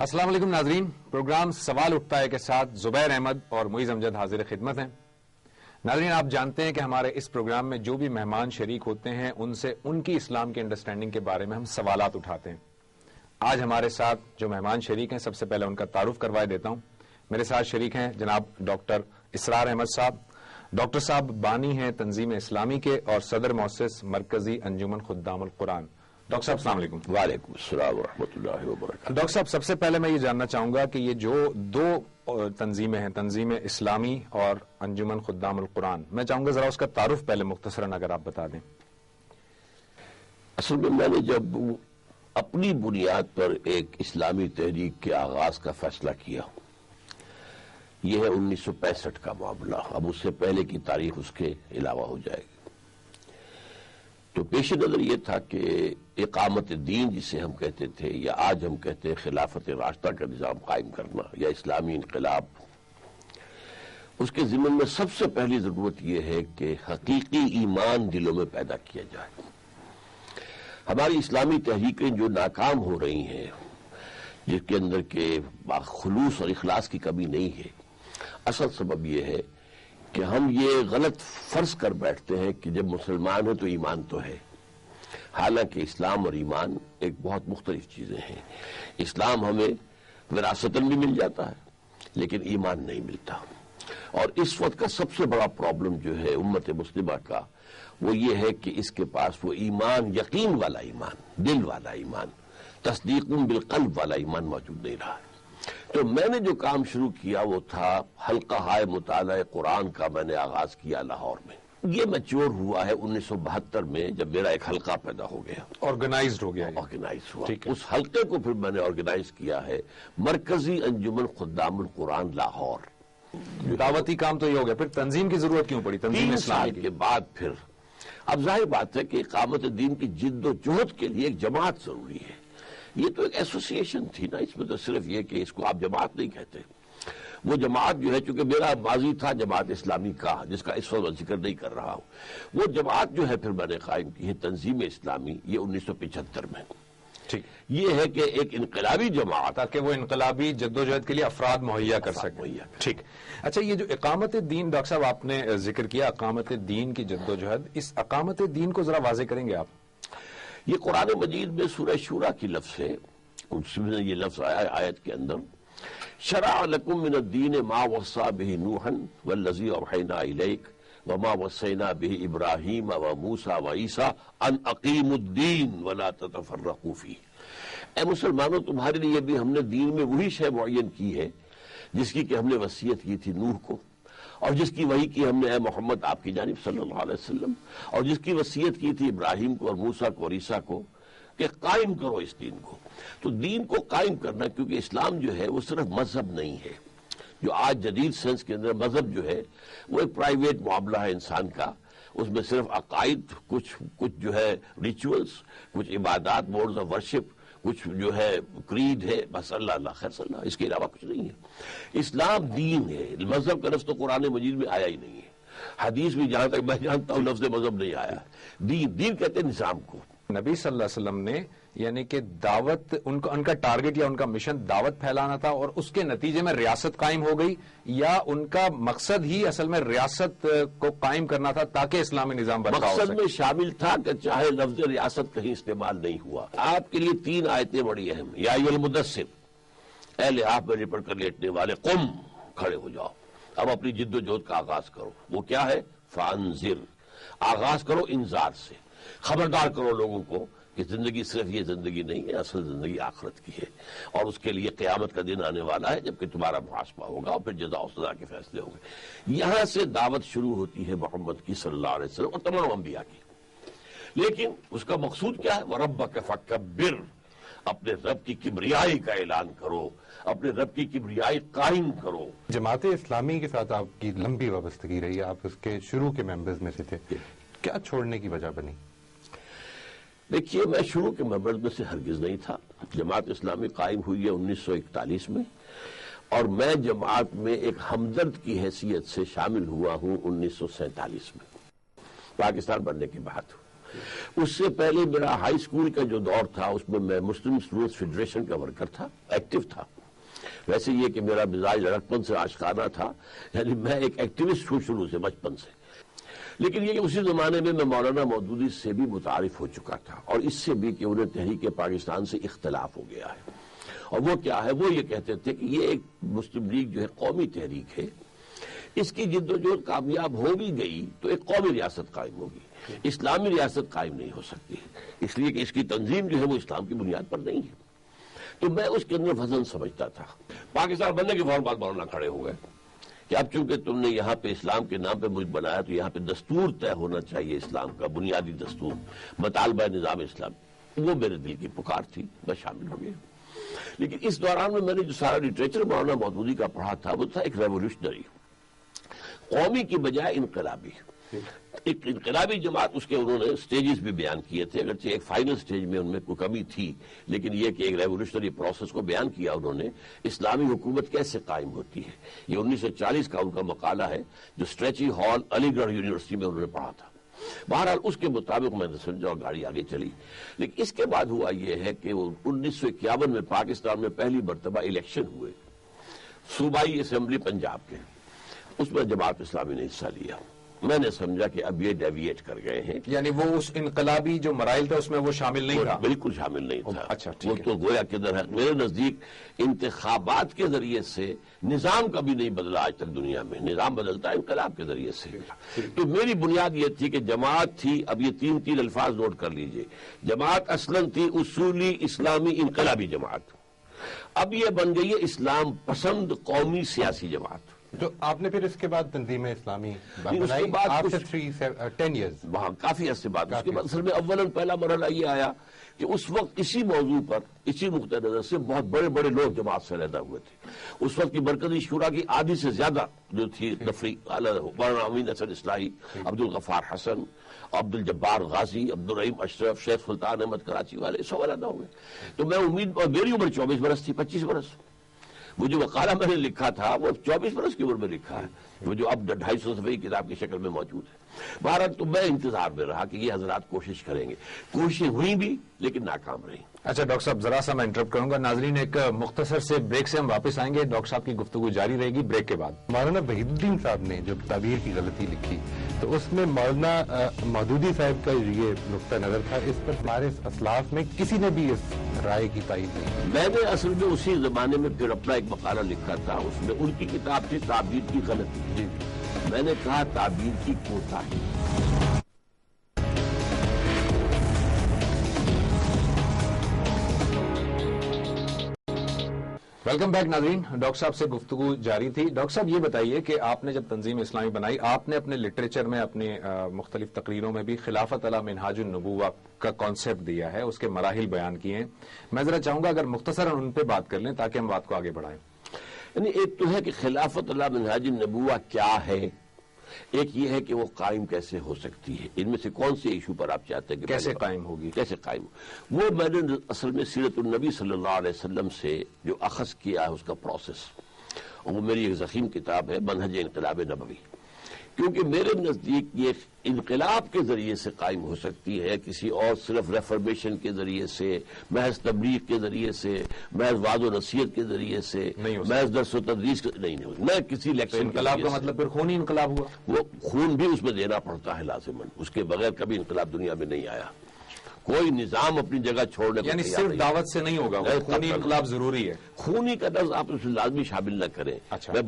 السلام علیکم ناظرین، پروگرام سوال اٹھتا ہے کے ساتھ زبیر احمد اور معیز امجد حاضر خدمت ہیں۔ ناظرین، آپ جانتے ہیں کہ ہمارے اس پروگرام میں جو بھی مہمان شریک ہوتے ہیں ان سے ان کی اسلام کی انڈرسٹینڈنگ کے بارے میں ہم سوالات اٹھاتے ہیں۔ آج ہمارے ساتھ جو مہمان شریک ہیں سب سے پہلے ان کا تعارف کروائے دیتا ہوں۔ میرے ساتھ شریک ہیں جناب ڈاکٹر اسرار احمد صاحب۔ ڈاکٹر صاحب بانی ہیں تنظیم اسلامی کے اور صدر مؤسس مرکزی انجمن خدام القرآن۔ ڈاکٹر صاحب السلام علیکم۔ وعلیکم السلام ورحمۃ اللہ وبرکاتہ۔ ڈاکٹر صاحب، سب سے پہلے میں یہ جاننا چاہوں گا کہ یہ جو دو تنظیمیں ہیں، تنظیم اسلامی اور انجمن خدام القرآن، میں چاہوں گا ذرا اس کا تعارف پہلے مختصراً اگر آپ بتا دیں۔ اصل میں نے جب اپنی بنیاد پر ایک اسلامی تحریک کے آغاز کا فیصلہ کیا، یہ ہے 1965 کا معاملہ، اب اس سے پہلے کی تاریخ اس کے علاوہ ہو جائے گی، تو پیش نظر یہ تھا کہ اقامت دین جسے ہم کہتے تھے یا آج ہم کہتے ہیں خلافت راشدہ کا نظام قائم کرنا یا اسلامی انقلاب، اس کے ضمن میں سب سے پہلی ضرورت یہ ہے کہ حقیقی ایمان دلوں میں پیدا کیا جائے۔ ہماری اسلامی تحریکیں جو ناکام ہو رہی ہیں، جس کے اندر کے خلوص اور اخلاص کی کمی نہیں ہے، اصل سبب یہ ہے کہ ہم یہ غلط فرض کر بیٹھتے ہیں کہ جب مسلمان ہیں تو ایمان تو ہے، حالانکہ اسلام اور ایمان ایک بہت مختلف چیزیں ہیں۔ اسلام ہمیں وراثتاً بھی مل جاتا ہے لیکن ایمان نہیں ملتا، اور اس وقت کا سب سے بڑا پرابلم جو ہے امت مسلمہ کا وہ یہ ہے کہ اس کے پاس وہ ایمان، یقین والا ایمان، دل والا ایمان، تصدیق بالقلب والا ایمان موجود نہیں رہا ہے۔ تو میں نے جو کام شروع کیا وہ تھا حلقہ ہائے مطالعہ قرآن کا، میں نے آغاز کیا لاہور میں۔ یہ میچور ہوا ہے 1972 میں، جب میرا ایک حلقہ پیدا ہو گیا، آرگنائزڈ ہو گیا، آرگنائز ہوا۔ اس حلقے کو پھر میں نے آرگنائز کیا ہے مرکزی انجمن خدام القرآن لاہور۔ دعوتی کام تو یہ ہو گیا، پھر تنظیم کی ضرورت کیوں پڑی؟ تنظیم 3 اسلامی سال کے بعد پھر اب ظاہر بات ہے کہ اقامت دین کی جد و جہد کے لیے ایک جماعت ضروری ہے۔ یہ تو ایک ایسوسیشن تھی نا، اس میں تو صرف یہ کہ اس کو آپ جماعت نہیں کہتے، وہ جماعت جو ہے، چونکہ میرا ماضی تھا جماعت اسلامی کا جس کا اس وقت میں ذکر نہیں کر رہا ہوں، وہ جماعت جو ہے پھر میں نے قائم کی ہے تنظیم اسلامی، یہ 1975 میں۔ ٹھیک، یہ ہے کہ ایک انقلابی جماعت، تاکہ وہ انقلابی جدوجہد کے لیے افراد مہیا کر سکیں۔ ٹھیک، اچھا، یہ جو اقامت دین ڈاکٹر صاحب آپ نے ذکر کیا، اقامت دین کی جدوجہد، اس اقامت دین کو ذرا واضح کریں گے آپ؟ یہ قرآن مجید میں سورہ شورى کی لفظ ہے، اس میں یہ لفظ آیا آیت کے اندر، شرع لکم من الدین ما وصى به نوحا والذی اوحینا الیک وما وصینا به ابراہیم وموسیٰ وعیسیٰ ان اقیموا الدین ولا تتفرقوا فیہ۔ اے مسلمانوں، تمہارے لیے بھی ہم نے دین میں وہی شے معین کی ہے جس کی کہ ہم نے وصیت کی تھی نوح کو، اور جس کی وحی کی ہم نے اے محمد آپ کی جانب صلی اللہ علیہ وسلم، اور جس کی وصیت کی تھی ابراہیم کو اور موسیٰ کو اور عیسیٰ کو کہ قائم کرو اس دین کو۔ تو دین کو قائم کرنا، کیونکہ اسلام جو ہے وہ صرف مذہب نہیں ہے، جو آج جدید سینس کے اندر مذہب جو ہے وہ ایک پرائیویٹ معاملہ ہے انسان کا، اس میں صرف عقائد، کچھ جو ہے ریچولز، کچھ عبادات، موڈز آف ورشپ، کچھ جو ہے کریڈ ہے، بس اللہ اللہ خیر صلی اللہ، اس کے علاوہ کچھ نہیں ہے۔ اسلام دین ہے، مذہب کا لفظ تو قرآن مجید میں آیا ہی نہیں ہے، حدیث بھی جہاں تک میں جانتا ہوں لفظ مذہب نہیں آیا ہے۔ دین کہتے ہیں نظام کو۔ نبی صلی اللہ علیہ وسلم نے یعنی کہ دعوت، ان کا ٹارگٹ یا ان کا مشن دعوت پھیلانا تھا، اور اس کے نتیجے میں ریاست قائم ہو گئی، یا ان کا مقصد ہی اصل میں ریاست کو قائم کرنا تھا تاکہ اسلامی نظام برقرار ہو سکے؟ مقصد میں شامل تھا کہ چاہے لفظ ریاست کہیں استعمال نہیں ہوا۔ آپ کے لیے 3 آیتیں بڑی اہم، یا ایھا المدثر، اے لحاف میں لپٹ کر لیٹنے والے، قم، کھڑے ہو جاؤ، اب اپنی جد و جہد کا آغاز کرو۔ وہ کیا ہے؟ فانذر، آغاز کرو انذار سے، خبردار کرو لوگوں کو کہ زندگی صرف یہ زندگی نہیں ہے، اصل زندگی آخرت کی ہے، اور اس کے لیے قیامت کا دن آنے والا ہے جبکہ تمہارا محاسبہ ہوگا اور پھر جزا و سزا کے فیصلے ہوں گے۔ یہاں سے دعوت شروع ہوتی ہے محمد کی صلی اللہ علیہ وسلم اور تمام انبیاء کی، لیکن اس کا مقصود کیا ہے؟ وَرَبَّكَ فَكَبِّرْ، اپنے رب کی کبریائی کا اعلان کرو، اپنے رب کی کبریائی قائم کرو۔ جماعت اسلامی کے ساتھ آپ کی لمبی وابستگی رہی ہے، آپ اس کے شروع کے ممبرز میں سے تھے، کیا چھوڑنے کی وجہ بنی؟ دیکھیے، میں شروع کے ممبرز میں سے ہرگز نہیں تھا۔ جماعت اسلامی قائم ہوئی ہے 1941 میں، اور میں جماعت میں ایک ہمدرد کی حیثیت سے شامل ہوا ہوں 1947 میں، پاکستان بننے کے بعد۔ اس سے پہلے میرا ہائی اسکول کا جو دور تھا اس میں میں مسلم اسٹوڈنٹس فیڈریشن کا ورکر تھا، ایکٹیو تھا. ویسے یہ کہ میرا مزاج لڑکپن سے آشکارا تھا، یعنی میں ایک ایکٹیوسٹ ہوں شروع سے بچپن سے. لیکن یہ کہ اسی زمانے میں مولانا مودودی سے بھی متعارف ہو چکا تھا، اور اس سے بھی کہ انہیں تحریک پاکستان سے اختلاف ہو گیا ہے. اور وہ کیا ہے، وہ یہ کہتے تھے کہ یہ ایک مسلم لیگ جو ہے قومی تحریک ہے، اس کی جد و جہد کامیاب ہو بھی گئی تو ایک قومی ریاست قائم ہوگی، اسلامی ریاست قائم نہیں ہو سکتی، اس لیے کہ اس کی تنظیم جو ہے وہ اسلام کی بنیاد پر نہیں ہے. تو میں اس کے اندر وزن سمجھتا تھا. پاکستان بننے کے فوراً بعد مولانا کھڑے ہو گئے کہ اب چونکہ تم نے یہاں پہ اسلام کے نام پہ ملک بنایا تو یہاں پہ دستور طے ہونا چاہیے، اسلام کا بنیادی دستور، مطالبہ نظام اسلام. وہ میرے دل کی پکار تھی، میں شامل ہو گیا. لیکن اس دوران میں نے جو سارا لٹریچر مولانا مودودی کا پڑھا تھا وہ تھا ایک ریولیوشنری، قومی کی بجائے انقلابی. ایک انقلابی جماعت، اس کے انہوں نے سٹیجز بھی بیان کیے تھے، اگرچہ ایک فائنل سٹیج میں ان میں کوئی کمی تھی، لیکن یہ کہ ایک ریولیوشنری پروسیس کو بیان کیا انہوں نے. اسلامی حکومت کیسے قائم ہوتی ہے، یہ 1940 کا ان کا مقالہ ہے جو اسٹریچی ہال علی گڑھ یونیورسٹی میں انہوں نے پڑھا تھا. بہرحال اس کے مطابق میں نے سمجھا اور گاڑی آگے چلی. لیکن اس کے بعد ہوا یہ ہے کہ 1951 میں پاکستان میں پہلی مرتبہ الیکشن ہوئے صوبائی اسمبلی پنجاب کے. اس میں جماعت اسلامی نے حصہ لیا. میں نے سمجھا کہ اب یہ ڈیویٹ کر گئے ہیں، یعنی وہ اس انقلابی جو مراحل تھا اس میں وہ شامل نہیں تھا. بالکل شامل نہیں تھا. اچھا وہ تو گویا کدھر ہے. میرے نزدیک انتخابات کے ذریعے سے نظام کبھی نہیں بدلا آج تک دنیا میں. نظام بدلتا ہے انقلاب کے ذریعے سے. تو میری بنیاد یہ تھی کہ جماعت تھی، اب یہ تین الفاظ نوٹ کر لیجئے، جماعت اصلاً تھی اصولی اسلامی انقلابی جماعت، اب یہ بن گئی ہے اسلام پسند قومی سیاسی جماعت. تو آپ نے پھر اس کے بعد تنظیم اسلامی بنائی after 10 years؟ وہاں کافی عرصے بعد. اس کے بعد اصل میں اولاً پہلا مرحلہ یہ آیا کہ اس وقت اسی موضوع پر، اسی نقطہ نظر سے بہت بڑے بڑے لوگ جماعت سے علیحدہ ہوئے تھے. اس وقت کی مرکزی شورا کی آدھی سے زیادہ جو تھی نفری، مولانا امین حسن اصلاحی، عبدالغفار حسن، عبدالجبار غازی، عبدالرحیم اشرف، شیخ سلطان احمد کراچی والے سب علیحدہ ہوئے. تو میں امید، اور میری عمر 24 برس تھی، 25 برس. وہ جو مقالہ میں نے لکھا تھا وہ 24 برس کی عمر میں لکھا ہے، وہ جو اب 250 صفحے کی کتاب کی شکل میں موجود ہے. بہرحال تو میں انتظار میں رہا کہ یہ حضرات کوشش کریں گے. کوششیں ہوئی بھی لیکن ناکام رہی. اچھا ڈاکٹر صاحب، ذرا سا میں انٹرپٹ کروں گا. ناظرین، ایک مختصر سے بریک سے ہم واپس آئیں گے. ڈاکٹر صاحب کی گفتگو جاری رہے گی بریک کے بعد. مولانا وحید الدین صاحب نے جو تعبیر کی غلطی لکھی تو اس میں مولانا مودودی صاحب کا یہ نقطہ نظر تھا، اس پر ہمارے اسلاف میں کسی نے بھی اس رائے کی تائید نہیں. میں نے اصل میں اسی زمانے میں پھر اپنا ایک مقالہ لکھا تھا، اس میں ان کی کتاب تھی تعبیر کی غلطی. جی میں نے کہا تعبیر کی کوتاہی. ویلکم بیک ناظرین. ڈاکٹر صاحب سے گفتگو جاری تھی. ڈاکٹر صاحب یہ بتائیے کہ آپ نے جب تنظیم اسلامی بنائی، آپ نے اپنے لٹریچر میں، اپنی مختلف تقریروں میں بھی خلافت علی منہاج النبوہ کا کانسیپٹ دیا ہے، اس کے مراحل بیان کیے ہیں. میں ذرا چاہوں گا اگر مختصراً ان پہ بات کر لیں تاکہ ہم بات کو آگے بڑھائیں. یعنی ایک تو ہے کہ خلافت علی منہاج النبوہ کیا ہے، ایک یہ ہے کہ وہ قائم کیسے ہو سکتی ہے. ان میں سے کون سے ایشو پر آپ چاہتے ہیں کہ کیسے قائم ہوگی؟ کیسے قائم؟ وہ میں نے اصل میں سیرت النبی صلی اللہ علیہ وسلم سے جو اخذ کیا ہے اس کا پروسیس، اور وہ میری ایک ضخیم کتاب ہے منہج انقلاب نبوی. کیونکہ میرے نزدیک یہ انقلاب کے ذریعے سے قائم ہو سکتی ہے، کسی اور صرف ریفرمیشن کے ذریعے سے، محض تبلیغ کے ذریعے سے، محض وعظ و نصیحت کے ذریعے سے، محض درس و تدریس نہیں ہو. میں کسی الیکشن انقلاب کا مطلب پھر خونی انقلاب ہوا. وہ خون بھی اس میں دینا پڑتا ہے لازماً، اس کے بغیر کبھی انقلاب دنیا میں نہیں آیا. کوئی نظام اپنی جگہ چھوڑنے کو یعنی صرف دعوت سے نہیں ہوگا، خونی انقلاب ضروری ہے. خونی کا لفظ آپ اس میں لازمی شامل نہ کریں. اچھا. میں